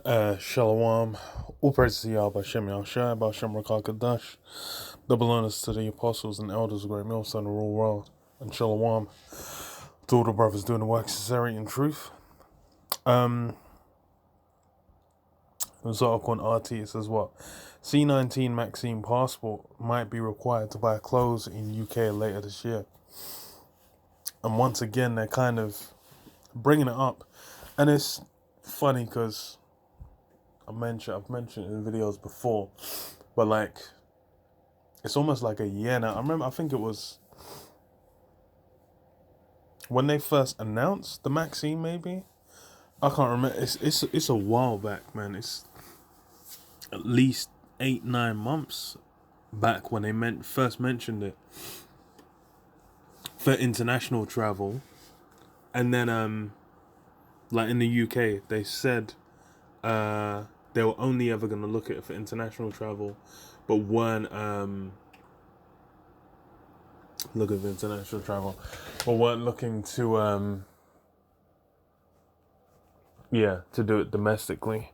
Shalom. All praises to Yahweh Shem Yahushua, B'Shem Rakakadash. Double honors to the apostles and elders of Great Millstone, the rural world. And Shalom to all the brothers doing the work necessary in truth. There's an article on RT, it says what? C19 maxxine passport might be required to buy clothes in UK later this year. And once again, they're kind of bringing it up. And it's funny because I've mentioned it in videos before, but like, it's almost like a year now. I think it was when they first announced the maxxine, maybe. I can't remember. It's a while back, man. It's at least 8-9 months back when they first mentioned it for international travel, and then like in the UK, they said they were only ever going to look at it for international travel, but weren't looking to to do it domestically.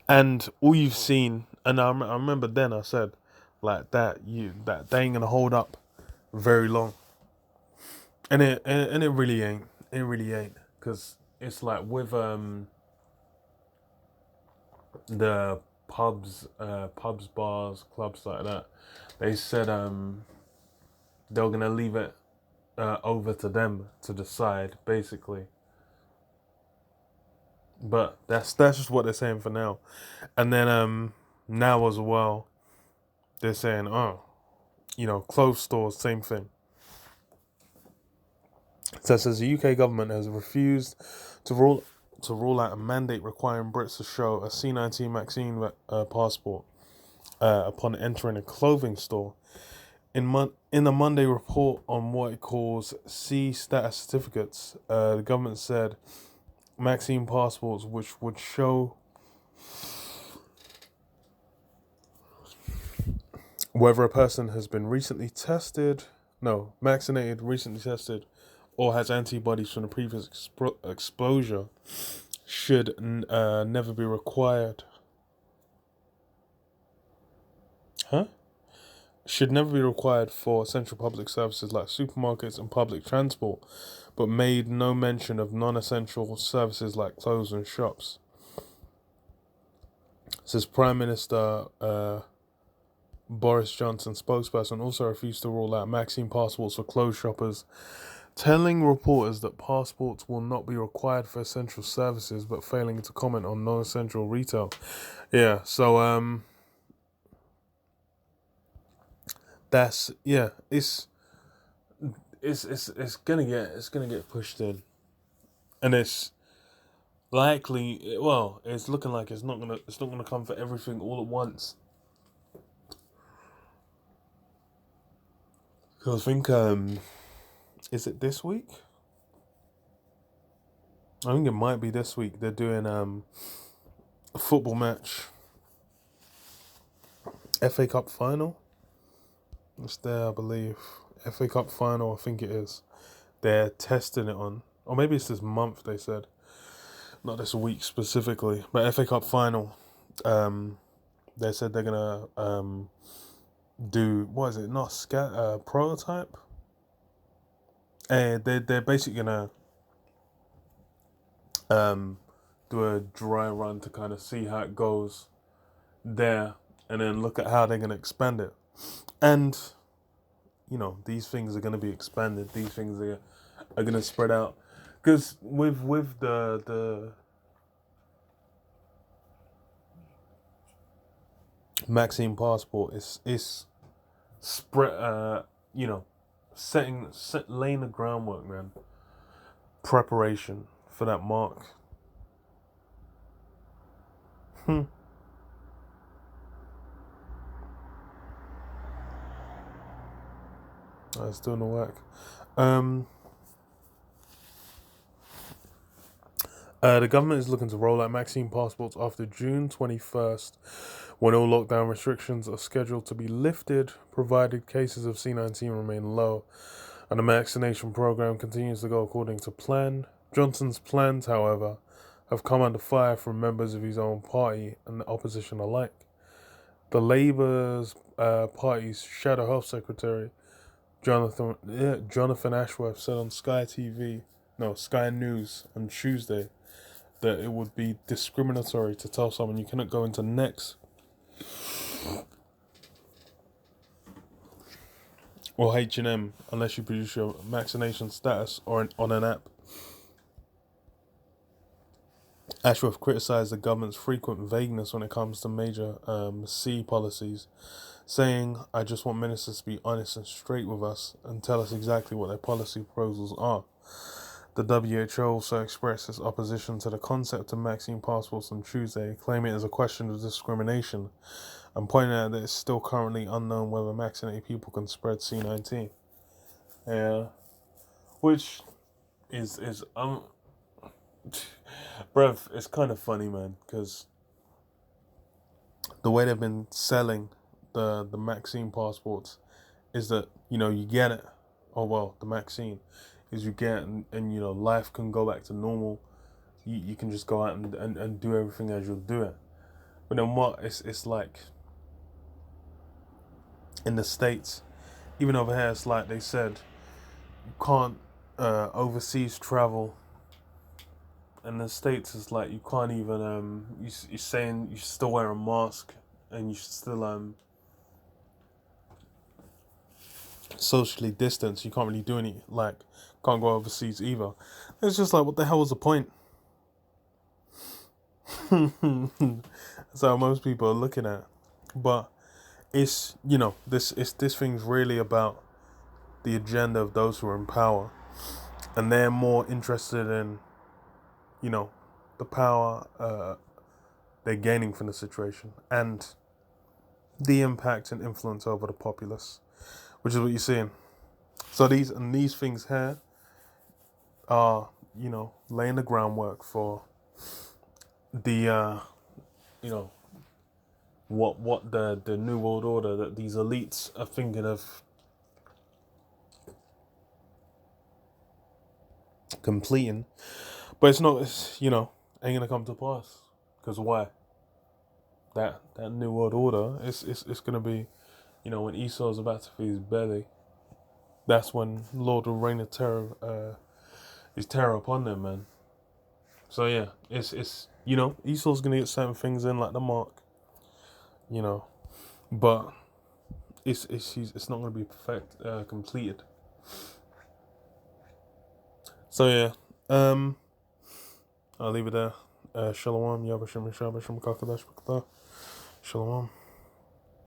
And all you've seen, and I remember then I said like that they ain't gonna hold up very long, and it really ain't. It really ain't, because it's like with the pubs, bars, clubs like that. They said they were gonna leave it over to them to decide, basically. But that's just what they're saying for now. And then now as well, they're saying, clothes stores, same thing. So it says the UK government has refused to rule out a mandate requiring Brits to show a C19 maxxine passport upon entering a clothing store. In the Monday report on what it calls C status certificates, the government said maxxine passports which would show whether a person has been recently tested, or has antibodies from the previous exposure should never be required. Should never be required for essential public services like supermarkets and public transport, but made no mention of non-essential services like clothes and shops. Says Prime Minister Boris Johnson spokesperson also refused to rule out maxxine passports for clothes shoppers, telling reporters that passports will not be required for essential services, but failing to comment on non-essential retail. Yeah, so it's gonna get pushed in, and it's likely, it's looking like it's not gonna come for everything all at once. Because I think is it this week? I think it might be this week. They're doing a football match, FA Cup final. It's there, I believe. FA Cup final, I think it is. They're testing it on, or maybe it's this month. They said, not this week specifically, but FA Cup final. They said they're gonna do, what is it? Not prototype. And they're basically gonna do a dry run to kind of see how it goes there, and then look at how they're gonna expand it. And these things are gonna be expanded. These things are gonna spread out, because with the maxxine passport, it's spread. Laying the groundwork, man. Preparation for that mark. It's doing the work. The government is looking to roll out maxxine passports after June 21st, when all lockdown restrictions are scheduled to be lifted, provided cases of C19 remain low, and the vaccination program continues to go according to plan. Johnson's plans, however, have come under fire from members of his own party and the opposition alike. The Labour's party's Shadow Health Secretary, Jonathan Ashworth, said on Sky News on Tuesday that it would be discriminatory to tell someone you cannot go into Next or H&M unless you produce your vaccination status or on an app. Ashworth criticised the government's frequent vagueness when it comes to major C policies, saying, "I just want ministers to be honest and straight with us and tell us exactly what their policy proposals are." The WHO also expressed its opposition to the concept of vaccine passports on Tuesday, claiming it is a question of discrimination and pointing out that it's still currently unknown whether vaccinated people can spread C19. Yeah, which is bruv, it's kind of funny, man, because the way they've been selling the vaccine passports is that, you get it. Oh, well, the vaccine is you get and life can go back to normal. You can just go out and do everything as you'll do it. But then what? It's like in the States, even over here, it's like they said you can't overseas travel. In the States, it's like you can't even you're saying you should still wear a mask and you should still socially distance. You can't really do any, like, can't go overseas either. It's just like, what the hell was the point? That's how most people are looking at. But it's, this thing's really about the agenda of those who are in power, and they're more interested in, the power they're gaining from the situation and the impact and influence over the populace, which is what you're seeing. So these things here are, laying the groundwork for the what the new world order that these elites are thinking of completing. But it's not, ain't gonna come to pass. Because why? That new world order, it's gonna be, when Esau's about to feed his belly, that's when Lord will reign of terror, is terror upon them, man. So yeah, it's Esau's gonna get certain things in, like the mark, but it's not gonna be completed. So yeah, I'll leave it there. Shalom, Yabashim Shabashim Kakadash Shalom.